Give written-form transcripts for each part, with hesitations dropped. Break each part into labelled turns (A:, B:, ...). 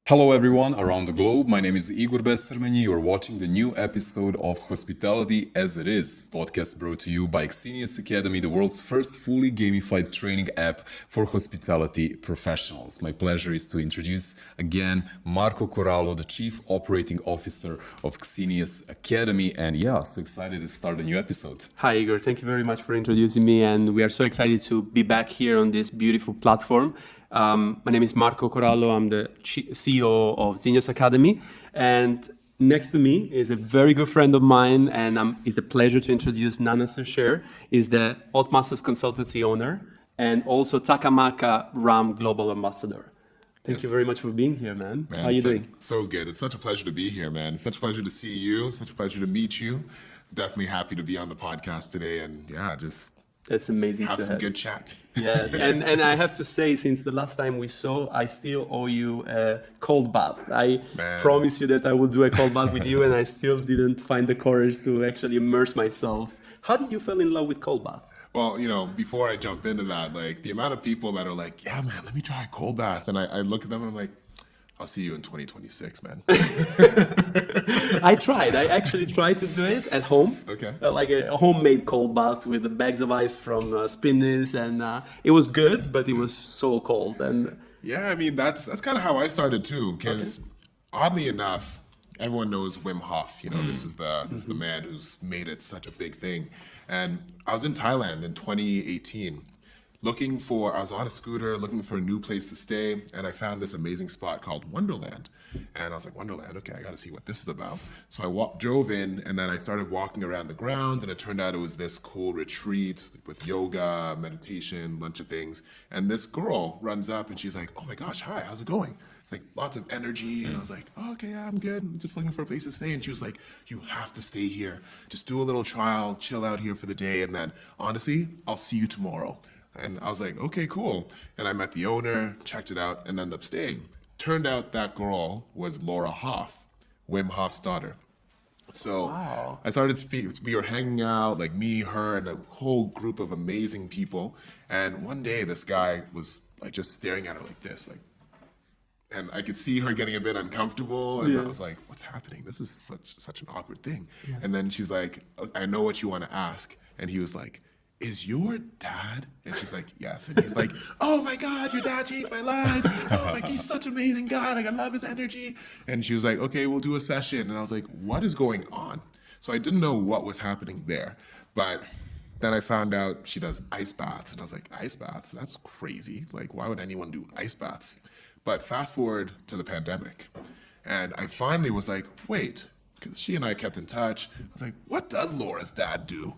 A: Hello everyone around the globe, my name is Igor Besermenji. You're watching the new episode of Hospitality as It Is, podcast brought to you by Xenios Academy, the world's first fully gamified training app for hospitality professionals. My pleasure is to introduce again Marco Corallo, the Chief Operating Officer of Xenios Academy, and so excited to start a new episode.
B: Hi Igor, thank you very much for introducing me, and we are so excited to be back here on this beautiful platform. My name is Marco Corallo. I'm the CEO of Xenios Academy, and next to me is a very good friend of mine, and it's a pleasure to introduce Nana Sechere, is the Altmasters Consultancy owner and also Takamaka Ram Global Ambassador. Thank you very much for being here, man. How are you doing?
C: So good. It's such a pleasure to be here, man. It's such a pleasure to see you. Such a pleasure to meet you. Definitely happy to be on the podcast today, and
B: That's amazing.
C: Have some good chat.
B: Yes, and I have to say, since the last time we saw, I still owe you a cold bath. I promise you that I will do a cold bath with you, and I still didn't find the courage to actually immerse myself. How did you fall in love with cold bath?
C: Well, before I jump into that, like the amount of people that are like, yeah, man, let me try a cold bath. And I look at them and I'm like, I'll see you in 2026, man.
B: I actually tried to do it at home.
C: Okay.
B: Like a homemade cold bath with the bags of ice from Spinners, and it was good, but it was so cold. And
C: yeah, I mean, that's kind of how I started too, because oddly enough, everyone knows Wim Hof. This is the man who's made it such a big thing. And I was in Thailand in 2018. I was on a scooter looking for a new place to stay, and I found this amazing spot called Wonderland. And I was like, Wonderland, okay, I got to see what this is about. So I drove in, and then I started walking around the grounds, and it turned out it was this cool retreat with yoga, meditation, bunch of things. And this girl runs up, and she's like, oh my gosh, hi, how's it going? Like lots of energy, and I was like, oh, okay, yeah, I'm good. I'm just looking for a place to stay. And she was like, you have to stay here. Just do a little trial, chill out here for the day, and then honestly, I'll see you tomorrow. And I was like, okay, cool. And I met the owner, checked it out, and ended up staying. Turned out that girl was Laura Hoff, Wim Hof's daughter. So I started speaking. We were hanging out, like me, her, and a whole group of amazing people. And one day, this guy was like just staring at her like this, and I could see her getting a bit uncomfortable. And I was like, what's happening? This is such an awkward thing. Yeah. And then she's like, I know what you want to ask. And he was like, is your dad? And she's like, yes. And he's like, oh my God, your dad changed my life. Oh, like he's such an amazing guy. Like I love his energy. And she was like, okay, we'll do a session. And I was like, what is going on? So I didn't know what was happening there. But then I found out she does ice baths. And I was like, ice baths? That's crazy. Like, why would anyone do ice baths? But fast forward to the pandemic. And I finally was like, wait, because she and I kept in touch. I was like, what does Laura's dad do?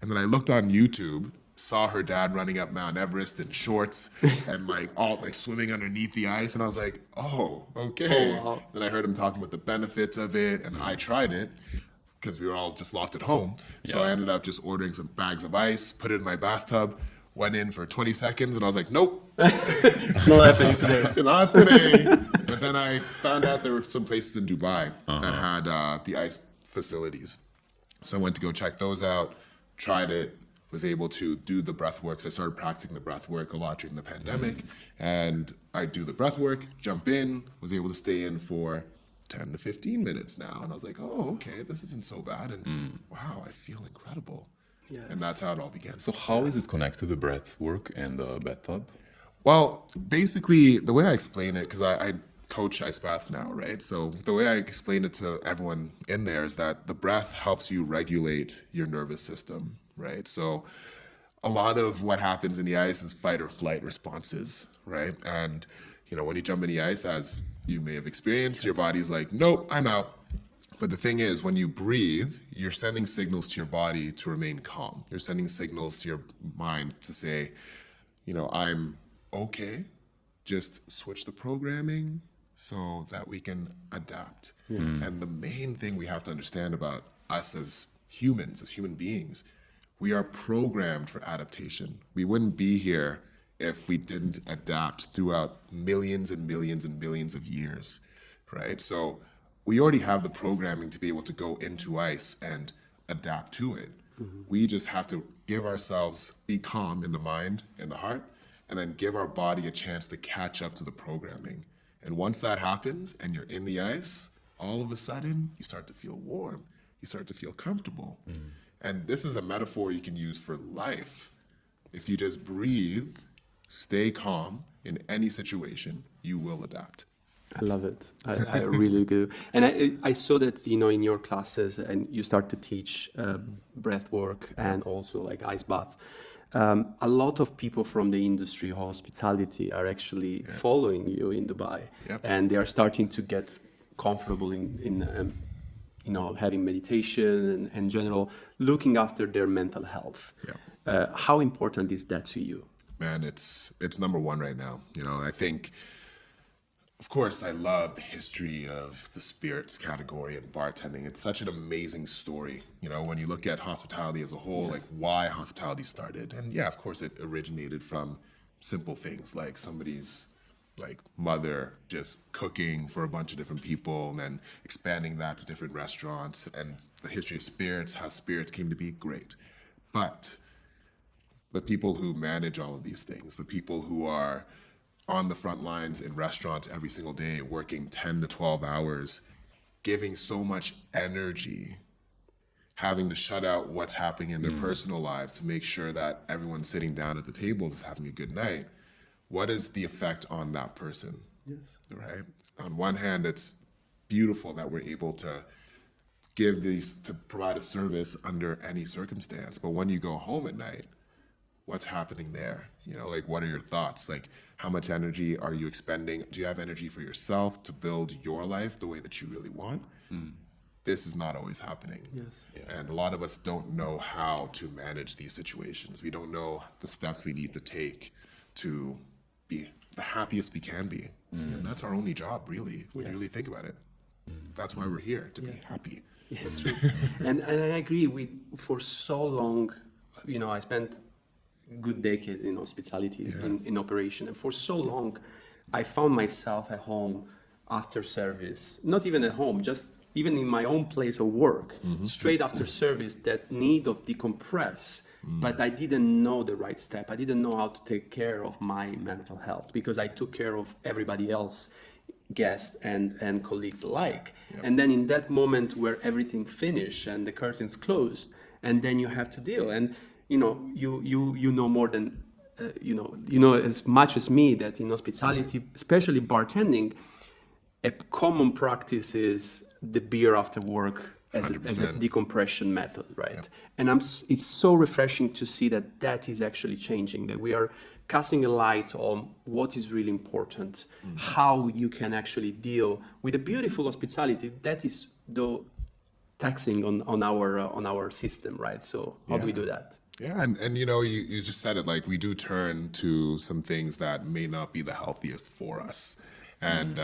C: And then I looked on YouTube, saw her dad running up Mount Everest in shorts and all swimming underneath the ice. And I was like, oh, okay. Oh, wow. Then I heard him talking about the benefits of it, and I tried it because we were all just locked at home. Yeah. So I ended up just ordering some bags of ice, put it in my bathtub, went in for 20 seconds, and I was like, nope.
B: Not happening today.
C: Not today. But then I found out there were some places in Dubai that had the ice facilities. So I went to go check those out. Tried it, was able to do the breath work. So I started practicing the breath work a lot during the pandemic. And I do the breath work, jump in, was able to stay in for 10 to 15 minutes now. And I was like, oh, okay, this isn't so bad. And wow, I feel incredible. Yes. And that's how it all began.
A: So how is it connected to the breath work and the bathtub?
C: Well, basically, the way I explain it, because I coach ice baths now, right? So the way I explain it to everyone in there is that the breath helps you regulate your nervous system, right? So a lot of what happens in the ice is fight or flight responses, right? And when you jump in the ice, as you may have experienced, your body's like, nope, I'm out. But the thing is, when you breathe, you're sending signals to your body to remain calm. You're sending signals to your mind to say, I'm okay. Just switch the programming so that we can adapt. Yes. And the main thing we have to understand about us as humans, as human beings, we are programmed for adaptation. We wouldn't be here if we didn't adapt throughout millions and millions and millions of years, right? So we already have the programming to be able to go into ice and adapt to it. Mm-hmm. We just have to be calm in the mind and the heart, and then give our body a chance to catch up to the programming. And once that happens and you're in the ice, all of a sudden you start to feel warm. You start to feel comfortable. And this is a metaphor you can use for life. If you just breathe, stay calm in any situation, you will adapt.
B: I love it. I really do. And I saw that, in your classes, and you start to teach breath work and also like ice bath. A lot of people from the industry, hospitality, are actually following you in Dubai.
C: Yep.
B: And they are starting to get comfortable in having meditation and in general, looking after their mental health.
C: Yeah.
B: How important is that to you?
C: Man, it's number one right now. I think, of course, I love the history of the spirits category and bartending. It's such an amazing story. When you look at hospitality as a whole, like why hospitality started. And yeah, of course, it originated from simple things like somebody's like mother just cooking for a bunch of different people and then expanding that to different restaurants, and the history of spirits, how spirits came to be, great. But the people who manage all of these things, the people who are on the front lines in restaurants every single day, working 10 to 12 hours, giving so much energy, having to shut out what's happening in their personal lives to make sure that everyone sitting down at the tables is having a good night. What is the effect on that person?
B: Yes.
C: Right? On one hand, it's beautiful that we're able to to provide a service under any circumstance. But when you go home at night, what's happening there? Like, what are your thoughts? Like, how much energy are you expending? Do you have energy for yourself to build your life the way that you really want? This is not always happening.
B: Yes.
C: Yeah. And a lot of us don't know how to manage these situations. We don't know the steps we need to take to be the happiest we can be. And that's our only job, really, when you really think about it. That's why we're here, to be happy.
B: Yes, true. and I agree. For so long, I spent good decades in hospitality, in operation, and for so long, I found myself at home after service. Not even at home, just even in my own place of work, straight after service, that need of decompress. But I didn't know the right step. I didn't know how to take care of my mental health because I took care of everybody else, guests and colleagues alike.
C: Yep.
B: And then in that moment where everything finished and the curtains closed, and then you have to deal. And you know more than you know as much as me that in hospitality, especially bartending, a common practice is the beer after work as a decompression method, right?
C: Yep.
B: And it's so refreshing to see that is actually changing, that we are casting a light on what is really important, how you can actually deal with a beautiful hospitality that is though taxing on our system, right? So how do we do that?
C: Yeah, and you just said it, like we do turn to some things that may not be the healthiest for us. And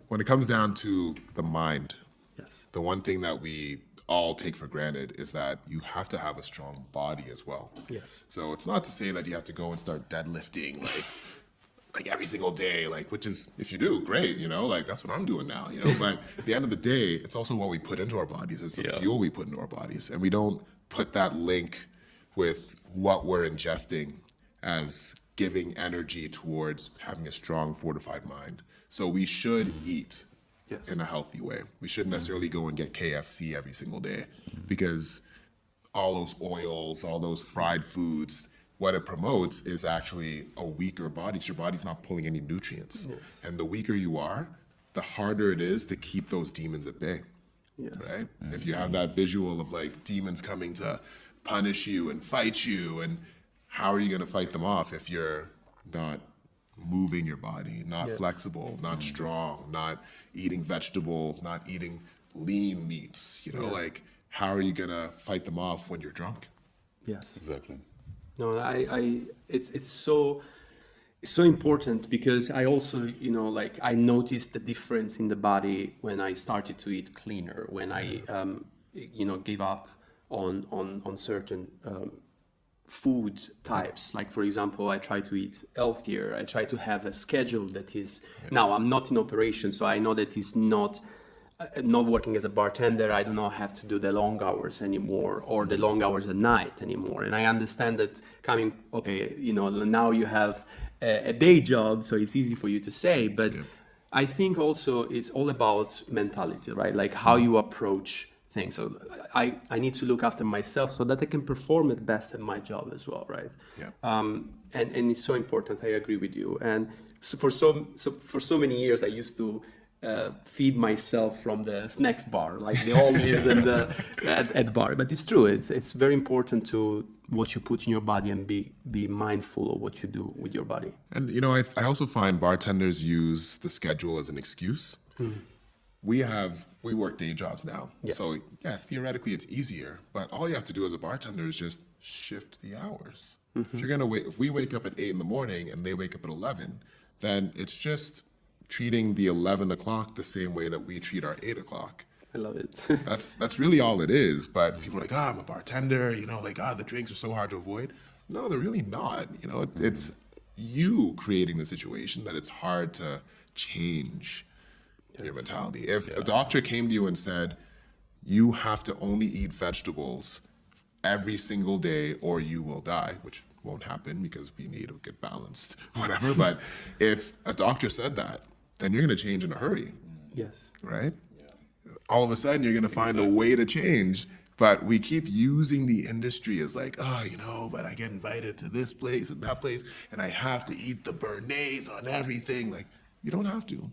C: when it comes down to the mind,
B: Yes.
C: the one thing that we all take for granted is that you have to have a strong body as well.
B: Yes.
C: So it's not to say that you have to go and start deadlifting like every single day, like, which is, if you do, great, like that's what I'm doing now, but at the end of the day, it's also what we put into our bodies. It's the fuel we put into our bodies. And we don't put that link with what we're ingesting as giving energy towards having a strong, fortified mind. So we should eat in a healthy way. We shouldn't necessarily go and get KFC every single day because all those oils, all those fried foods, what it promotes is actually a weaker body. So your body's not pulling any nutrients. Yes. And the weaker you are, the harder it is to keep those demons at bay. Yes. Right? Mm-hmm. If you have that visual of like demons coming to punish you and fight you, and how are you going to fight them off if you're not moving your body, not flexible, not strong, not eating vegetables, not eating lean meats, like how are you going to fight them off when you're drunk?
B: Yes.
A: Exactly.
B: No, it's so important because I also, I noticed the difference in the body when I started to eat cleaner, when I, gave up on certain food types. Like, for example, I try to eat healthier. I try to have a schedule that is, now I'm not in operation, so I know that it's not working as a bartender. I do not have to do the long hours anymore or the long hours at night anymore. And I understand that now you have a day job, so it's easy for you to say, but I think also it's all about mentality, right? Like how you approach things. So I need to look after myself so that I can perform at best at my job as well, right?
C: Yeah.
B: And it's so important. I agree with you. And so for so many years, I used to feed myself from the snacks bar, like the olives and the at bar. But it's true. It's very important to what you put in your body and be mindful of what you do with your body.
C: And I also find bartenders use the schedule as an excuse. We work day jobs now.
B: Yes.
C: So yes, theoretically it's easier, but all you have to do as a bartender is just shift the hours. If we wake up at 8 in the morning and they wake up at 11, then it's just treating the 11 o'clock the same way that we treat our 8 o'clock.
B: I love it.
C: That's really all it is. But people are like, I'm a bartender, the drinks are so hard to avoid. No, they're really not. It's you creating the situation that it's hard to change your mentality. If a doctor came to you and said, you have to only eat vegetables every single day or you will die, which won't happen because we need to get balanced, whatever. But if a doctor said that, then you're going to change in a hurry.
B: Yes.
C: Right? All of a sudden you're going to find a way to change, but we keep using the industry as like, but I get invited to this place and that place and I have to eat the béarnaise on everything. Like, you don't have to.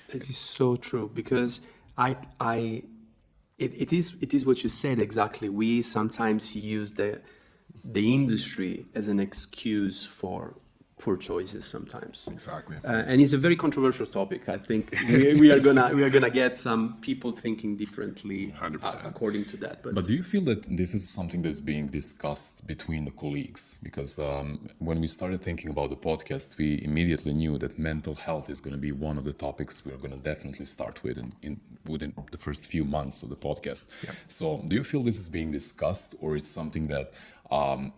B: It is so true because it is what you said exactly. We sometimes use the industry as an excuse for poor choices sometimes.
C: Exactly.
B: And it's a very controversial topic. I think we are gonna get some people thinking differently
C: 100%.
B: According to that.
A: But do you feel that this is something that's being discussed between the colleagues? Because when we started thinking about the podcast, we immediately knew that mental health is going to be one of the topics we're going to definitely start with within the first few months of the podcast.
C: Yeah.
A: So do you feel this is being discussed, or it's something that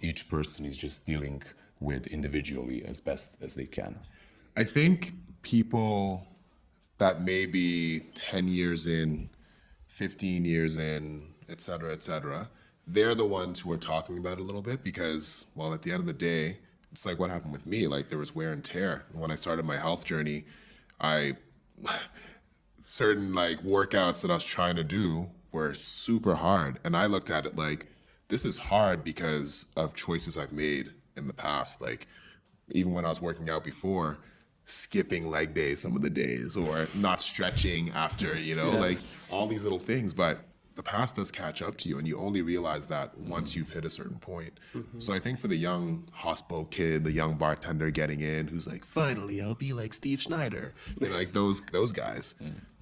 A: each person is just dealing with individually as best as they can?
C: I think people that may be 10 years in, 15 years in, et cetera, they're the ones who are talking about it a little bit because, well, at the end of the day, it's like what happened with me. Like there was wear and tear. When I started my health journey, certain workouts that I was trying to do were super hard. And I looked at it like, this is hard because of choices I've made in the past. Like even when I was working out before, skipping leg days some of the days or not stretching after, like all these little things. But the past does catch up to you and you only realize that once you've hit a certain point. So I think for the young hospo kid, the young bartender getting in who's like, finally I'll be like Steve Schneider, like those guys.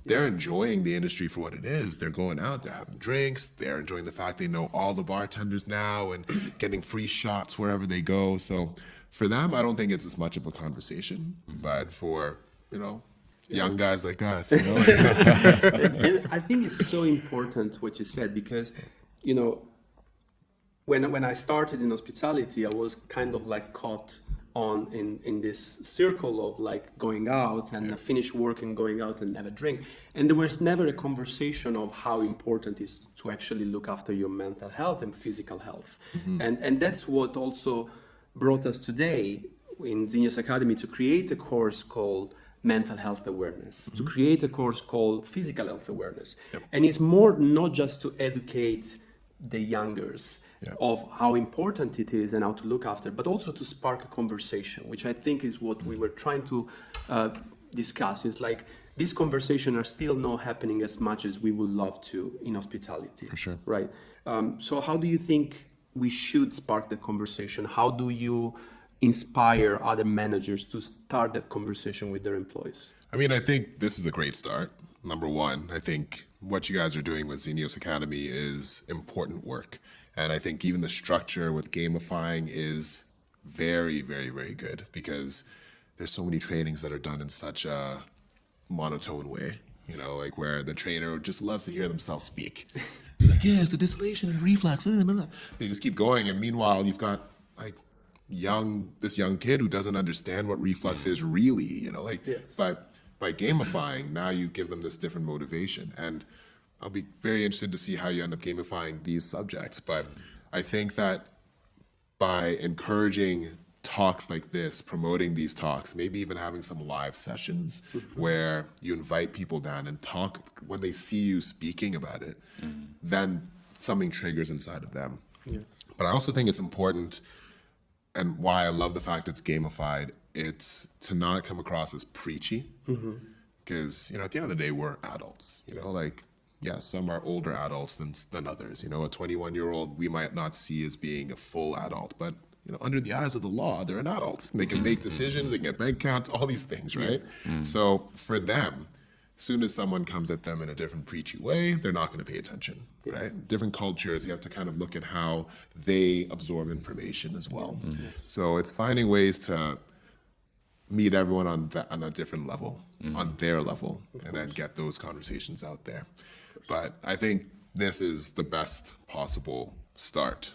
C: They're enjoying the industry for what it is. They're going out, they're having drinks, they're enjoying the fact they know all the bartenders now and getting free shots wherever they go. So for them, I don't think it's as much of a conversation, but for, young guys like us,
B: And I think it's so important what you said because, when I started in hospitality, I was kind of caught on in this circle of going out and finish work and going out and have a drink, and there was never a conversation of how important it is to actually look after your mental health and physical health. And that's what also brought us today in Xenios Academy to create a course called mental health awareness, to create a course called physical health awareness. And it's more not just to educate the youngers of how important it is and how to look after, but also to spark a conversation, which I think is what we were trying to discuss. Is these conversations are still not happening as much as we would love to in hospitality.
C: For sure.
B: Right. So how do you think we should spark the conversation? How do you inspire other managers to start that conversation with their employees?
C: I mean, I think this is a great start. Number one, I think what you guys are doing with Xenios Academy is important work. And I think even the structure with gamifying is very, very, very good because there's so many trainings that are done in such a monotone way, where the trainer just loves to hear themselves speak. It's the distillation and reflux. They just keep going. And meanwhile, you've got this young kid who doesn't understand what reflux is really, but by gamifying, now you give them this different motivation. And I'll be very interested to see how you end up gamifying these subjects. But I think that by encouraging talks like this, promoting these talks, maybe even having some live sessions where you invite people down and talk when they see you speaking about it, then something triggers inside of them.
B: Yes.
C: But I also think it's important, and why I love the fact it's gamified, it's to not come across as preachy. Because, at the end of the day, we're adults, yes, some are older adults than others. A 21-year-old we might not see as being a full adult, but under the eyes of the law, they're an adult. They can make decisions, they can get bank accounts, all these things, right? So for them, as soon as someone comes at them in a different preachy way, they're not going to pay attention, right? Different cultures, you have to kind of look at how they absorb information as well. So it's finding ways to meet everyone on a different level, on their level, and then get those conversations out there. But I think this is the best possible start.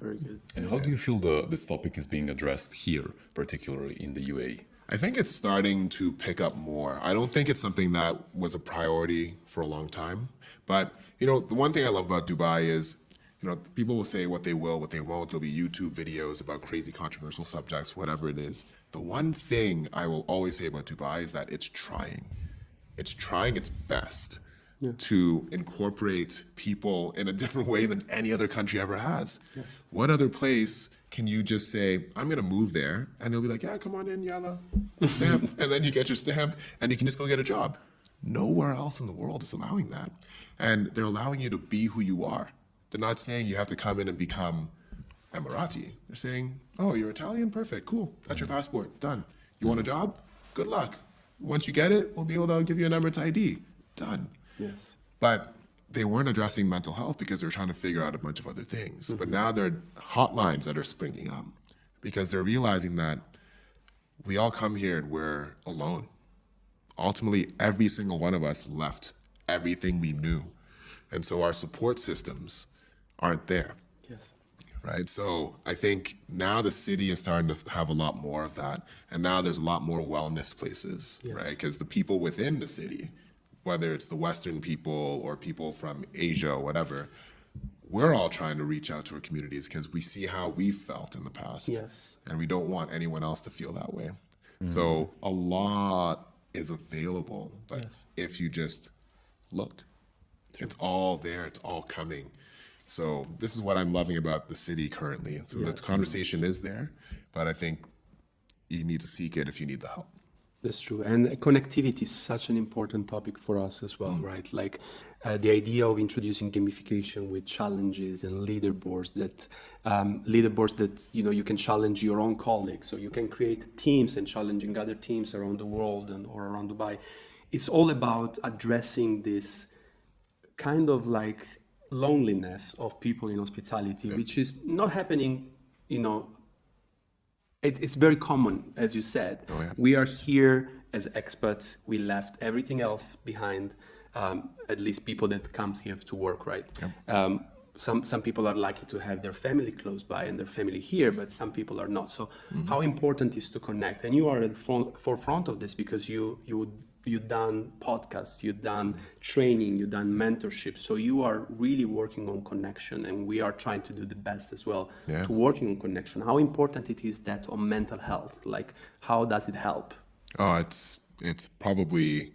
B: Very good.
A: And how do you feel this topic is being addressed here, particularly in the UAE?
C: I think it's starting to pick up more. I don't think it's something that was a priority for a long time. But, the one thing I love about Dubai is, people will say what they will, what they won't. There'll be YouTube videos about crazy controversial subjects, whatever it is. The one thing I will always say about Dubai is that it's trying. It's trying its best to incorporate people in a different way than any other country ever has. What other place can you just say, I'm going to move there, and they'll be like, yeah, come on in, yalla, stamp, and then you get your stamp, and you can just go get a job. Nowhere else in the world is allowing that. And they're allowing you to be who you are. They're not saying you have to come in and become Emirati. They're saying, oh, you're Italian? Perfect, cool, that's your passport, done. You want a job? Good luck. Once you get it, we'll be able to give you an Emirates ID. Done.
B: Yes.
C: But they weren't addressing mental health because they were trying to figure out a bunch of other things. But now there are hotlines that are springing up because they're realizing that we all come here and we're alone. Ultimately, every single one of us left everything we knew. And so our support systems aren't there.
B: Yes.
C: Right? So I think now the city is starting to have a lot more of that. And now there's a lot more wellness places, right? Because the people within the city, whether it's the Western people or people from Asia or whatever, we're all trying to reach out to our communities because we see how we felt in the past.
B: Yes.
C: And we don't want anyone else to feel that way. So a lot is available, but if you just look, it's all there, it's all coming. So this is what I'm loving about the city currently. So the conversation is there, but I think you need to seek it if you need the help.
B: That's true. And connectivity is such an important topic for us as well, right? Like the idea of introducing gamification with challenges and leaderboards that you can challenge your own colleagues. So you can create teams and challenging other teams around the world or around Dubai. It's all about addressing this kind of like loneliness of people in hospitality, which is not happening, It's very common, as you said. We are here as expats. We left everything else behind, at least people that come here to work, right? Some people are lucky to have their family close by and their family here, but some people are not. So how important is to connect? And you are at the forefront of this because you've done podcasts, you've done training, you've done mentorship. So you are really working on connection, and we are trying to do the best as well to working on connection. How important it is that on mental health? Like, how does it help?
C: Oh, it's probably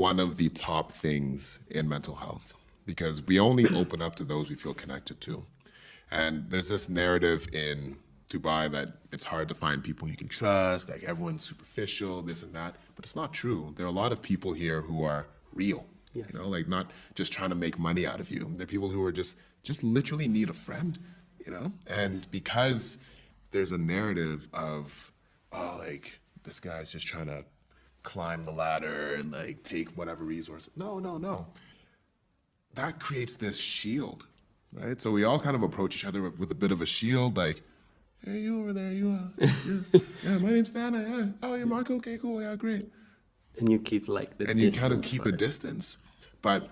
C: one of the top things in mental health because we only open up to those we feel connected to. And there's this narrative in Dubai that it's hard to find people you can trust, like everyone's superficial, this and that, but it's not true. There are a lot of people here who are real, like not just trying to make money out of you. There are people who are just literally need a friend, and because there's a narrative of, like this guy's just trying to climb the ladder and like take whatever resource. No. That creates this shield, right? So we all kind of approach each other with a bit of a shield, like, hey, you over there, yeah, my name's Nana, yeah. Oh, you're Marco? Okay, cool, yeah, great.
B: And you keep like the
C: and you kind of keep a distance. But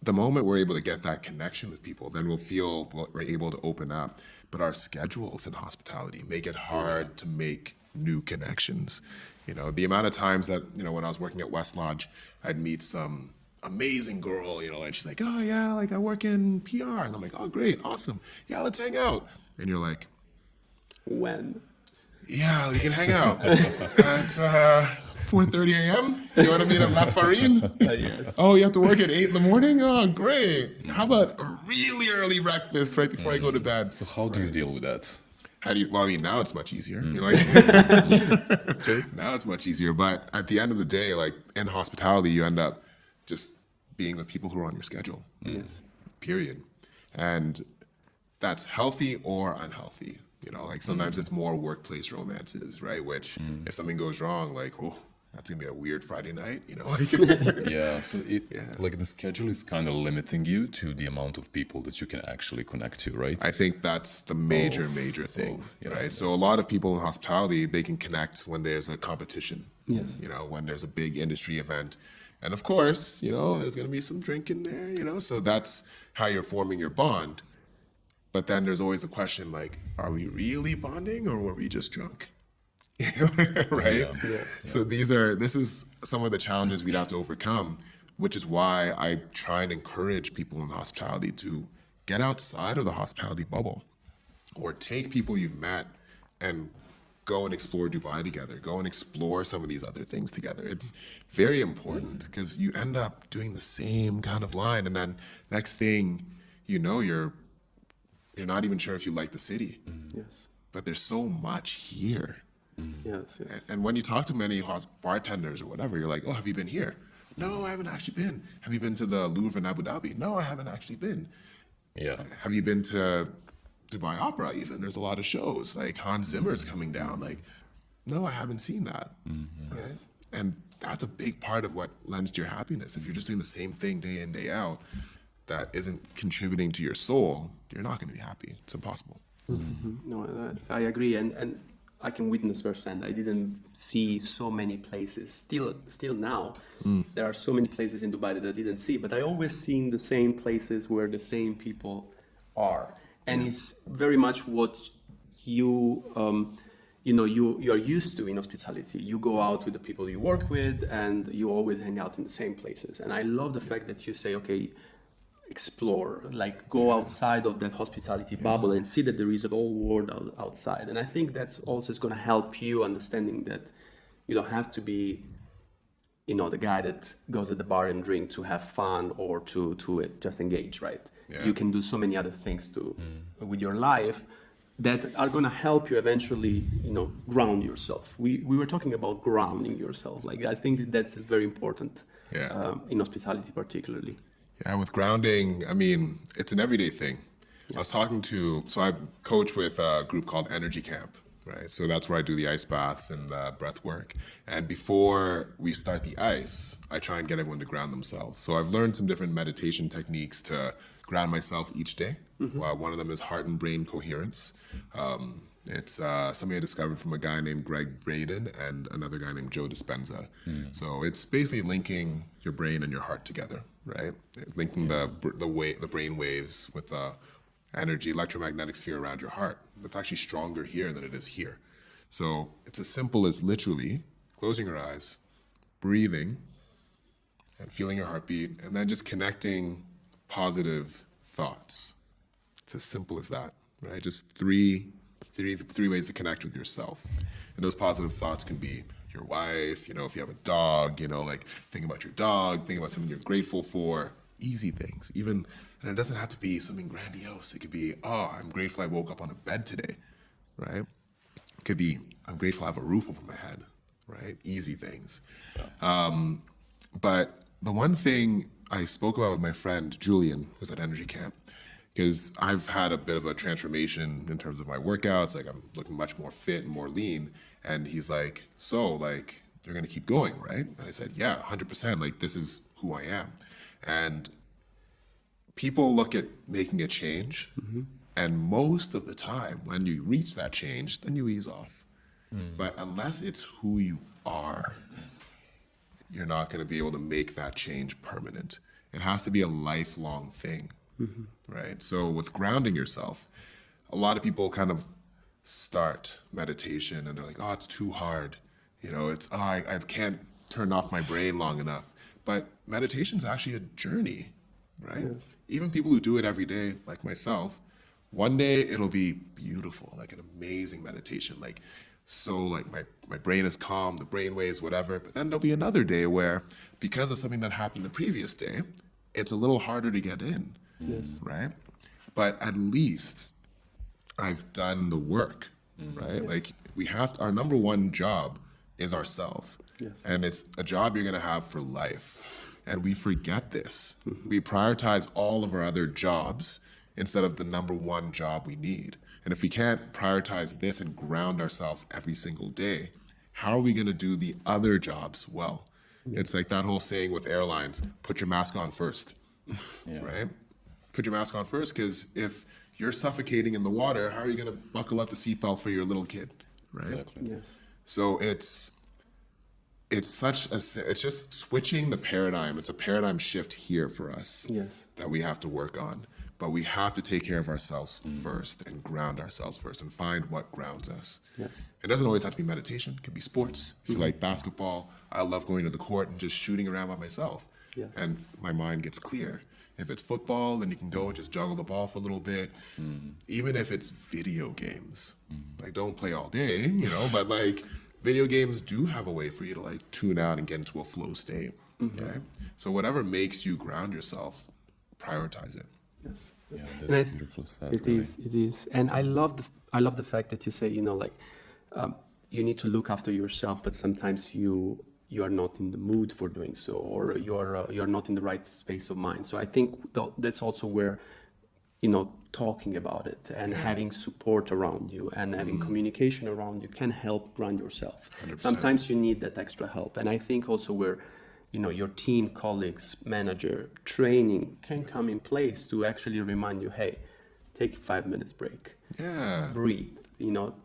C: the moment we're able to get that connection with people, then we'll feel we're able to open up. But our schedules in hospitality make it hard to make new connections. The amount of times that, when I was working at West Lodge, I'd meet some amazing girl, and she's like, oh yeah, like I work in PR. And I'm like, oh great, awesome. Yeah, let's hang out. And you're like,
B: When?
C: Yeah, we can hang out at 4:30 a.m. You want to meet at La Farine?
B: Yes.
C: Oh, you have to work at 8 in the morning? Oh, great. How about a really early breakfast right before I go to bed?
A: So how do you deal with that?
C: How do you, well, I mean, now it's much easier. You're like, now it's much easier. But at the end of the day, like in hospitality, you end up just being with people who are on your schedule.
B: Yes.
C: Period. And that's healthy or unhealthy. You know, like sometimes it's more workplace romances, right? Which if something goes wrong, like, oh, that's gonna be a weird Friday night, you know? Like,
A: Yeah, so like the schedule is kind of limiting you to the amount of people that you can actually connect to, right?
C: I think that's the major thing, right? So a lot of people in hospitality, they can connect when there's a competition,
B: Yes.
C: you know, when there's a big industry event. And of course, you know, there's going to be some drink in there, you know, so that's how you're forming your bond. But then there's always the question, like, are we really bonding or were we just drunk? Right? So this is some of the challenges we'd have to overcome, which is why I try and encourage people in hospitality to get outside of the hospitality bubble or take people you've met and go and explore Dubai together, go and explore some of these other things together. It's very important because you end up doing the same kind of line. And then next thing you know, you're not even sure if you like the city,
B: Yes.
C: but there's so much here.
B: Yes. Yes.
C: And when you talk to many bartenders or whatever, you're like, oh, have you been here? No, I haven't actually been. Have you been to the Louvre in Abu Dhabi? No, I haven't actually been.
A: Yeah.
C: Have you been to Dubai Opera even? There's a lot of shows. Like Hans Zimmer's coming down. Like, no, I haven't seen that. Right? And that's a big part of what lends to your happiness. If you're just doing the same thing day in, day out, that isn't contributing to your soul, you're not going to be happy. It's impossible.
B: No, I agree, and I can witness firsthand. I didn't see so many places. Still now, there are so many places in Dubai that I didn't see. But I always seen the same places where the same people are, and it's very much what you you are used to in hospitality. You go out with the people you work with, and you always hang out in the same places. And I love the fact that you say, okay, explore, like go outside of that hospitality bubble and see that there is a whole world outside. And I think that's also is going to help you understanding that you don't have to be, the guy that goes at the bar and drink to have fun or to just engage, right?
C: Yeah.
B: You can do so many other things with your life that are going to help you eventually, ground yourself. We were talking about grounding yourself. Like I think that's very important in hospitality particularly.
C: Yeah, with grounding, I mean, it's an everyday thing. I was talking so I coach with a group called Energy Camp, right? So that's where I do the ice baths and the breath work. And before we start the ice, I try and get everyone to ground themselves. So I've learned some different meditation techniques to ground myself each day. One of them is heart and brain coherence. It's something I discovered from a guy named Greg Braden and another guy named Joe Dispenza. So it's basically linking your brain and your heart together, right? It's linking the brain waves with the energy, electromagnetic sphere around your heart. It's actually stronger here than it is here. So it's as simple as literally closing your eyes, breathing, and feeling your heartbeat, and then just connecting positive thoughts. It's as simple as that, right? Just three ways to connect with yourself. And those positive thoughts can be your wife, if you have a dog, like think about your dog, think about something you're grateful for, easy things. And it doesn't have to be something grandiose. It could be, oh, I'm grateful I woke up on a bed today, right? It could be, I'm grateful I have a roof over my head, right? Easy things. But the one thing I spoke about with my friend Julian, who's at Energy Camp, because I've had a bit of a transformation in terms of my workouts. Like I'm looking much more fit and more lean. And he's like, so like, you're going to keep going, right? And I said, yeah, 100%. Like this is who I am. And people look at making a change. And most of the time when you reach that change, then you ease off. But unless it's who you are, you're not going to be able to make that change permanent. It has to be a lifelong thing. Right? So with grounding yourself, a lot of people kind of start meditation and they're like, oh, it's too hard. I can't turn off my brain long enough. But meditation is actually a journey, right? Yes. Even people who do it every day, like myself, One day it'll be beautiful, like an amazing meditation, like so like my brain is calm, the brain waves, whatever. But then there'll be another day where, because of something that happened the previous day, it's a little harder to get in, right? But at least I've done the work, right? Like our number one job is ourselves.
B: Yes.
C: And it's a job you're gonna have for life. And we forget this. We prioritize all of our other jobs instead of the number one job we need. And if we can't prioritize this and ground ourselves every single day, how are we gonna do the other jobs well? It's like that whole saying with airlines, put your mask on first, right? Put your mask on first, because if you're suffocating in the water, how are you gonna buckle up the seatbelt for your little kid, right?
A: Exactly.
B: Yes.
C: So it's just switching the paradigm. It's a paradigm shift here for us that we have to work on. But we have to take care of ourselves first and ground ourselves first and find what grounds us.
B: Yes.
C: It doesn't always have to be meditation. It could be sports. If you like basketball, I love going to the court and just shooting around by myself.
B: Yeah.
C: And my mind gets clear. If it's football, then you can go and just juggle the ball for a little bit. Even if it's video games, like don't play all day, but like video games do have a way for you to like tune out and get into a flow state, right? So whatever makes you ground yourself, prioritize it.
B: Yes.
A: Yeah, that's beautiful stuff.
B: It is, and I love the fact that you say, you need to look after yourself, but sometimes you are not in the mood for doing so, or you're not in the right space of mind. So I think that's also where, talking about it and having support around you and having communication around you can help ground yourself.
C: 100%.
B: Sometimes you need that extra help, and I think also where your team, colleagues, manager, training can come in place to actually remind you, hey, take a 5 minutes break.
C: Yeah.
B: Breathe,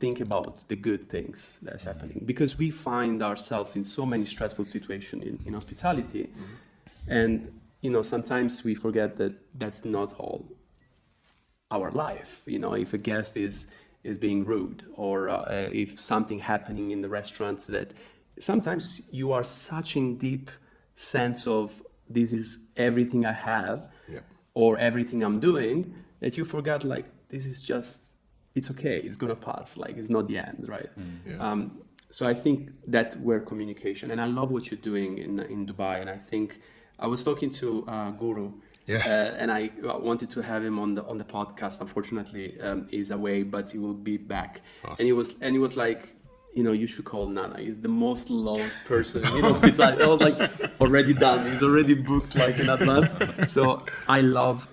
B: think about the good things that's happening. Because we find ourselves in so many stressful situations in hospitality. And, sometimes we forget that that's not all our life. If a guest is being rude, or if something happening in the restaurants, that sometimes you are such in deep sense of this is everything I have, or everything I'm doing, that you forgot, like, this is just, it's okay, it's gonna pass, like it's not the end, right? So I think that where communication, and I love what you're doing in Dubai, and I think I was talking to Guru, and I wanted to have him on the podcast. Unfortunately, he's away, but he will be back.
C: Awesome.
B: And he was like, you should call Nana. He's the most loved person in hospitality. I was like, already done. He's already booked like in advance. So I love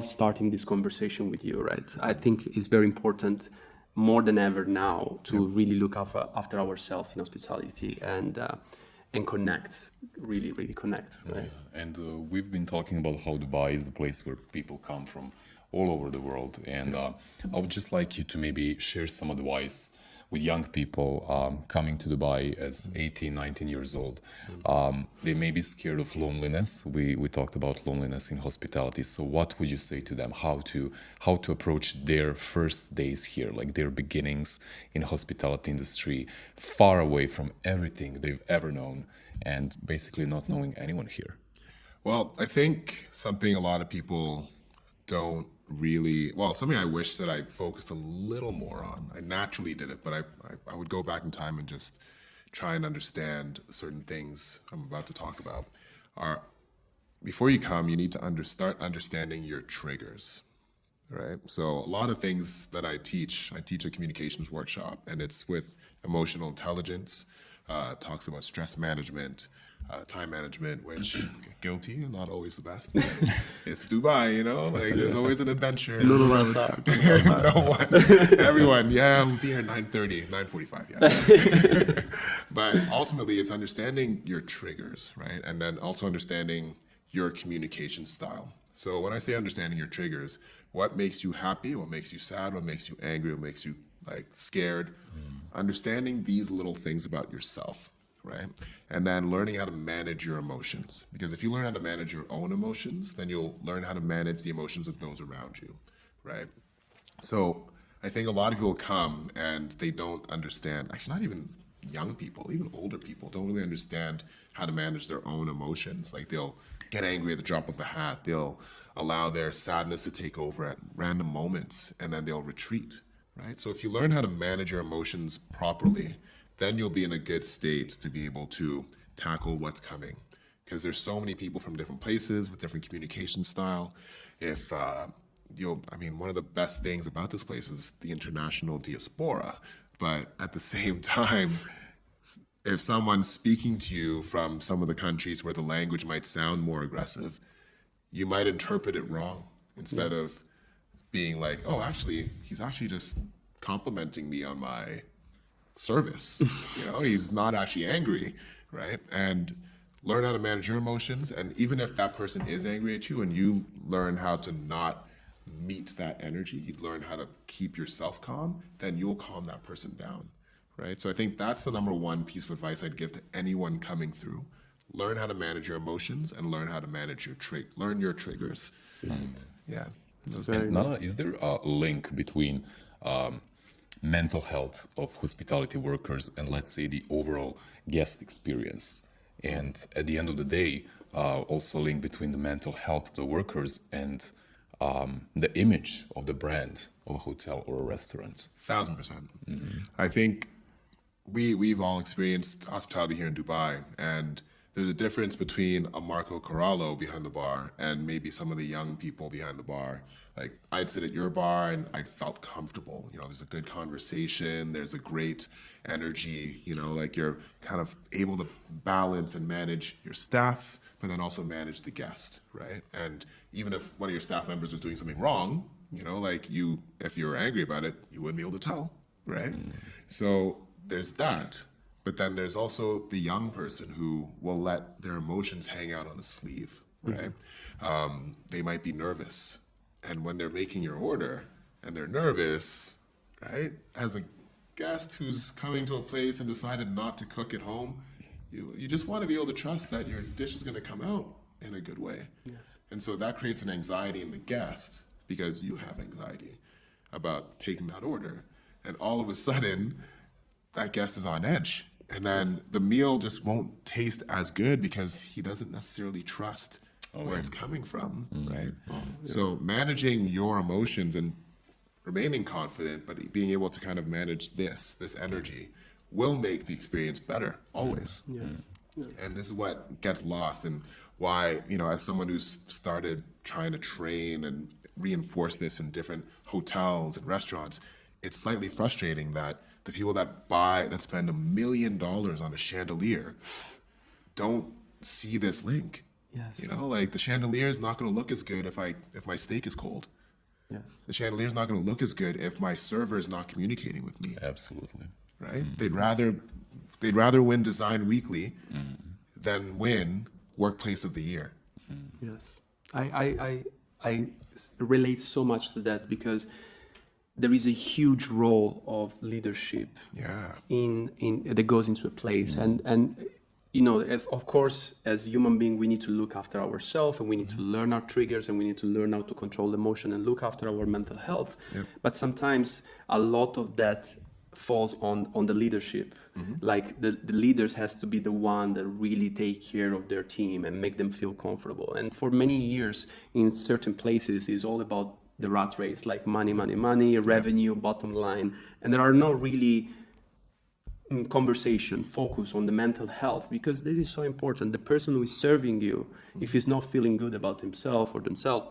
B: starting this conversation with you, right? I think it's very important, more than ever now, to really look after ourselves in hospitality and connect, really, really connect, right?
A: Yeah. And we've been talking about how Dubai is the place where people come from all over the world. And I would just like you to maybe share some advice with young people coming to Dubai as 18, 19 years old. They may be scared of loneliness. We talked about loneliness in hospitality. So what would you say to them? How to approach their first days here, like their beginnings in hospitality industry, far away from everything they've ever known and basically not knowing anyone here?
C: Well, I think something a lot of people don't really, something I wish that I focused a little more on. I naturally did it, but I would go back in time and just try and understand certain things I'm about to talk about. Before you come, you need to start understanding your triggers, right? So a lot of things that I teach a communications workshop, and it's with emotional intelligence, talks about stress management, time management, which guilty, not always the best. It's Dubai, like there's always an adventure.
B: No one.
C: Everyone, we'll be here at 9:30, 9:45, But ultimately, it's understanding your triggers, right? And then also understanding your communication style. So when I say understanding your triggers, what makes you happy, what makes you sad, what makes you angry, what makes you like scared, understanding these little things about yourself. Right? And then learning how to manage your emotions. Because if you learn how to manage your own emotions, then you'll learn how to manage the emotions of those around you, right? So I think a lot of people come and they don't understand, actually not even young people, even older people don't really understand how to manage their own emotions. Like they'll get angry at the drop of a hat. They'll allow their sadness to take over at random moments, and then they'll retreat, right? So if you learn how to manage your emotions properly, then you'll be in a good state to be able to tackle what's coming. Because there's so many people from different places with different communication style. If one of the best things about this place is the international diaspora. But at the same time, if someone's speaking to you from some of the countries where the language might sound more aggressive, you might interpret it wrong instead of being like, oh, actually, he's actually just complimenting me on my service. He's not actually angry, right? And learn how to manage your emotions. And even if that person is angry at you and you learn how to not meet that energy, you learn how to keep yourself calm, then you'll calm that person down, right? So I think that's the number one piece of advice I'd give to anyone coming through. Learn how to manage your emotions and learn how to manage learn your triggers. And, yeah.
A: And Nana, is there a link between mental health of hospitality workers and, let's say, the overall guest experience? And at the end of the day, also a link between the mental health of the workers and the image of the brand of a hotel or a restaurant?
C: 1,000%. I think we've all experienced hospitality here in Dubai, and there's a difference between a Marco Corallo behind the bar and maybe some of the young people behind the bar. Like, I'd sit at your bar and I felt comfortable. There's a good conversation, there's a great energy, like you're kind of able to balance and manage your staff, but then also manage the guest, right? And even if one of your staff members is doing something wrong, if you're angry about it, you wouldn't be able to tell, right? So there's that. But then there's also the young person who will let their emotions hang out on the sleeve, right? They might be nervous. And when they're making your order and they're nervous, right? As a guest who's coming to a place and decided not to cook at home, you just want to be able to trust that your dish is going to come out in a good way. Yes. And so that creates an anxiety in the guest because you have anxiety about taking that order. And all of a sudden, that guest is on edge. And then the meal just won't taste as good because he doesn't necessarily trust where it's coming from, right? So managing your emotions and remaining confident, but being able to kind of manage this energy will make the experience better, always.
B: Yes.
C: And this is what gets lost, and why, as someone who's started trying to train and reinforce this in different hotels and restaurants, it's slightly frustrating that the people that spend $1 million on a chandelier don't see this link.
B: Yes.
C: The chandelier is not going to look as good if my steak is cold.
B: Yes.
C: The chandelier is not going to look as good if my server is not communicating with me.
A: Absolutely.
C: Right? They'd rather win Design Weekly than win Workplace of the Year.
B: Yes. I relate so much to that because there is a huge role of leadership in that goes into a place, and of course, as human being, we need to look after ourselves, and we need to learn our triggers, and we need to learn how to control emotion and look after our mental health. But sometimes a lot of that falls on the leadership. Like the leaders has to be the one that really take care of their team and make them feel comfortable. And for many years in certain places, it's all about the rat race, like money, revenue, bottom line. And there are no really conversation focus on the mental health, because this is so important. The person who is serving you, if he's not feeling good about himself or themselves,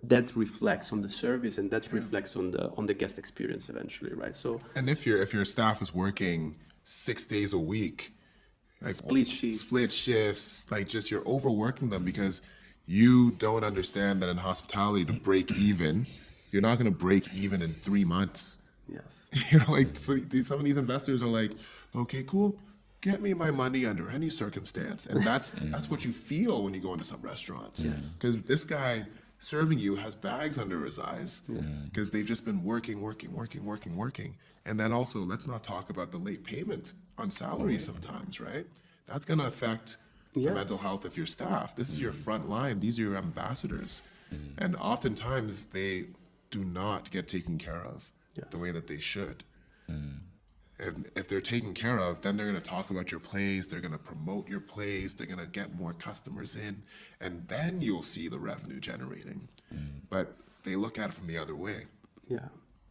B: that reflects on the service, and that reflects on the guest experience eventually, right? So,
C: and if your staff is working 6 days a week, like
B: split
C: shifts, like just you're overworking them because you don't understand that in hospitality, to break even, you're not going to break even in 3 months.
B: Yes.
C: Some of these investors are like, okay, cool, get me my money under any circumstance. And that's what you feel when you go into some restaurants. Because this guy serving you has bags under his eyes because they've just been working. And then also, let's not talk about the late payment on salaries sometimes, right? That's going to affect the mental health of your staff. This is your front line. These are your ambassadors. And oftentimes, they do not get taken care of the way that they should. And if they're taken care of, then they're going to talk about your place, they're going to promote your place, they're going to get more customers in, and then you'll see the revenue generating. But they look at it from the other way.
B: Yeah.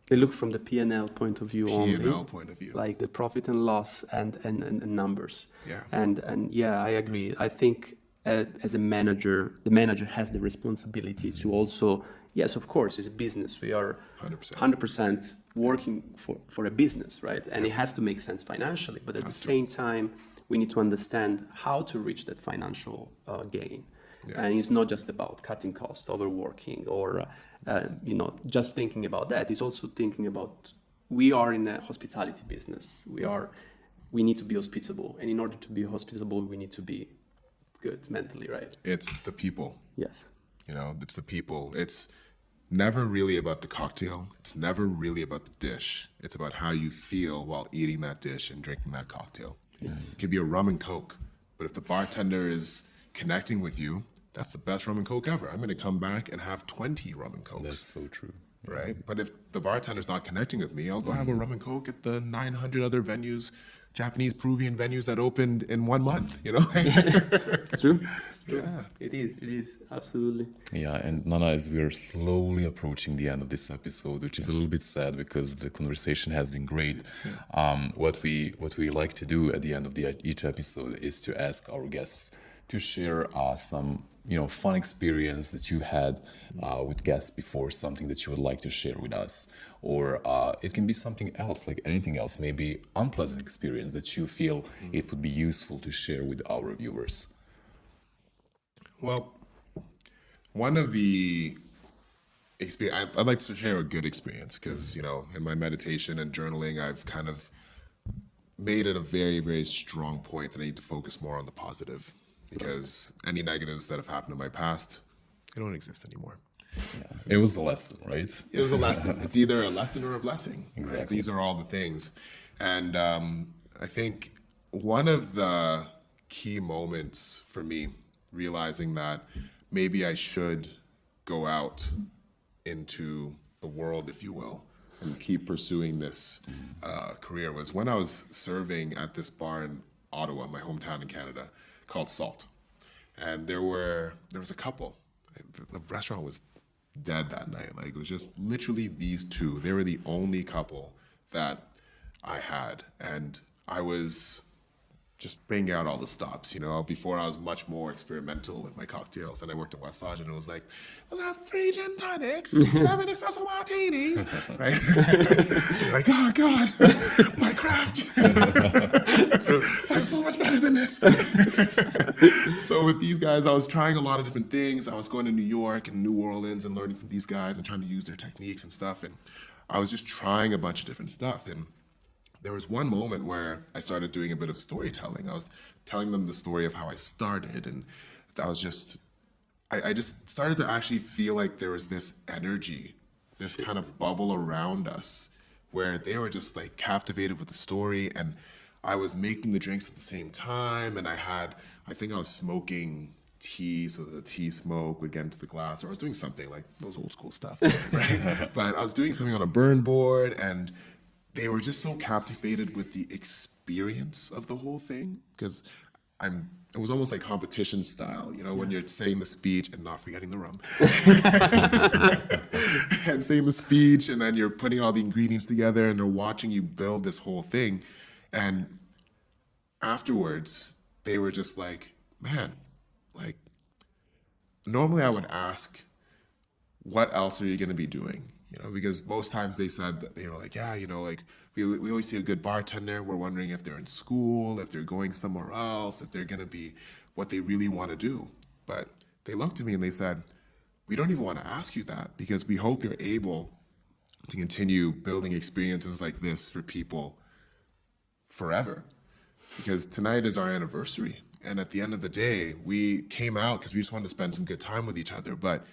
B: They look from the P&L point of view only.
C: P&L point of view.
B: Like the profit and loss and numbers.
C: Yeah.
B: And yeah, I agree. I think as a manager, the manager has the responsibility to also, yes, of course, it's a business. We are 100% working for a business, right? And it has to make sense financially. But at the same time, we need to understand how to reach that financial gain. Yeah. And it's not just about cutting costs, overworking, or just thinking about that. It's also thinking about, we are in a hospitality business. We need to be hospitable, and in order to be hospitable, we need to be good mentally, right?
C: It's the people.
B: Yes.
C: It's the people. It's never really about the cocktail. It's never really about the dish. It's about how you feel while eating that dish and drinking that cocktail. Yes. It could be a rum and Coke, but if the bartender is connecting with you, that's the best rum and Coke ever. I'm going to come back and have 20 rum and Cokes.
A: That's so true.
C: Right? But if the bartender's not connecting with me, I'll go have a rum and Coke at the 900 other venues, Japanese, Peruvian venues that opened in 1 month,
B: It's true. It's true.
C: Yeah.
B: It is, absolutely.
A: Yeah, and Nana, as we are slowly approaching the end of this episode, which is a little bit sad because the conversation has been great. What we like to do at the end of each episode is to ask our guests to share some fun experience that you had with guests before, something that you would like to share with us, or it can be something else, like anything else, maybe unpleasant experience that you feel it would be useful to share with our viewers.
C: Well, one of the experience, I'd like to share a good experience because, in my meditation and journaling, I've kind of made it a very, very strong point that I need to focus more on the positive. Because any negatives that have happened in my past, they don't exist anymore.
A: Yeah. It was a lesson, right?
C: It was a lesson. It's either a lesson or a blessing.
A: Exactly.
C: Right? These are all the things. And I think one of the key moments for me, realizing that maybe I should go out into the world, if you will, and keep pursuing this career, was when I was serving at this bar in Ottawa, my hometown in Canada, called Salt. And there was a couple. The restaurant was dead that night. Like, it was just literally these two. They were the only couple that I had. And I was just bringing out all the stops, Before I was much more experimental with my cocktails. And I worked at West Lodge, and it was like, we'll have 3 gin tonics, 7 espresso martinis, right? Like, oh God, my craft. I'm so much better than this. So with these guys, I was trying a lot of different things. I was going to New York and New Orleans and learning from these guys and trying to use their techniques and stuff. And I was just trying a bunch of different stuff. And there was one moment where I started doing a bit of storytelling. I was telling them the story of how I started, and I just started to actually feel like there was this energy, this kind of bubble around us, where they were just like captivated with the story, and I was making the drinks at the same time, and I think I was smoking tea, so the tea smoke would get into the glass, or I was doing something like those old school stuff, right? But I was doing something on a burn board, and they were just so captivated with the experience of the whole thing, because it was almost like competition style, when you're saying the speech and not forgetting the rum. And saying the speech, and then you're putting all the ingredients together, and they're watching you build this whole thing. And afterwards, they were just like, man, like, normally I would ask, what else are you going to be doing? Because most times they said that they were like, yeah, like we always see a good bartender. We're wondering if they're in school, if they're going somewhere else, if they're going to be what they really want to do. But they looked at me and they said, we don't even want to ask you that, because we hope you're able to continue building experiences like this for people forever. Because tonight is our anniversary. And at the end of the day, we came out because we just wanted to spend some good time with each other. But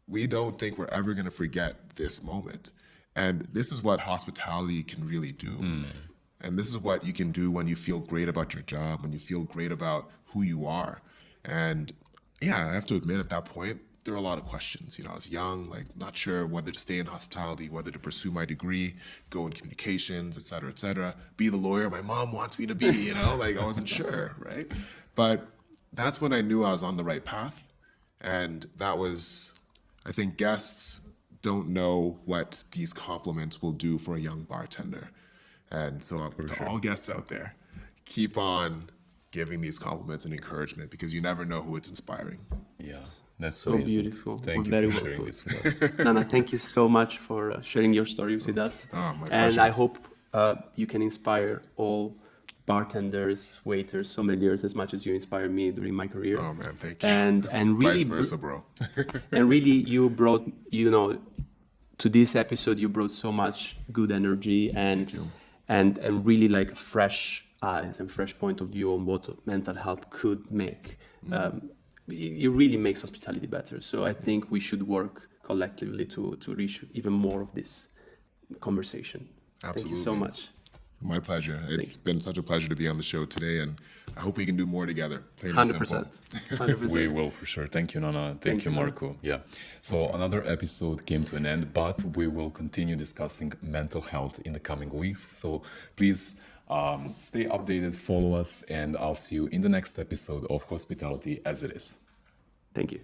C: we don't think we're ever going to forget this moment. And this is what hospitality can really do. And this is what you can do when you feel great about your job, when you feel great about who you are. And yeah, I have to admit, at that point, there were a lot of questions. I was young, like not sure whether to stay in hospitality, whether to pursue my degree, go in communications, et cetera, be the lawyer my mom wants me to be, like I wasn't sure, right? But that's when I knew I was on the right path. And that was, I think guests don't know what these compliments will do for a young bartender. And so to all guests out there, keep on giving these compliments and encouragement because you never know who it's inspiring.
A: Yeah, that's
B: So
A: amazing.
B: beautiful.
A: Thank
B: Very
A: you for
B: well
A: sharing
B: put.
A: this with us.
B: Nana, thank you so much for sharing your stories with us.
C: Oh, my
B: and
C: pleasure.
B: I hope you can inspire all bartenders, waiters, sommeliers as much as you inspired me during my career.
C: Oh man, thank you.
B: And really,
C: Vice versa, bro.
B: and really, you brought to this episode you brought so much good energy and really like fresh eyes and fresh point of view on what mental health could make. It really makes hospitality better. So I think we should work collectively to reach even more of this conversation. Thank you so
C: Absolutely.
B: much.
C: My pleasure. It's been such a pleasure to be on the show today, and I hope we can do more together. Plain and simple.
B: 100%. 100%.
A: We will for sure. Thank you, Nana. Thank you,
B: you, Nana.
A: Marco. Yeah. So another episode came to an end, but we will continue discussing mental health in the coming weeks. So please stay updated, follow us, and I'll see you in the next episode of Hospitality as It Is.
B: Thank you.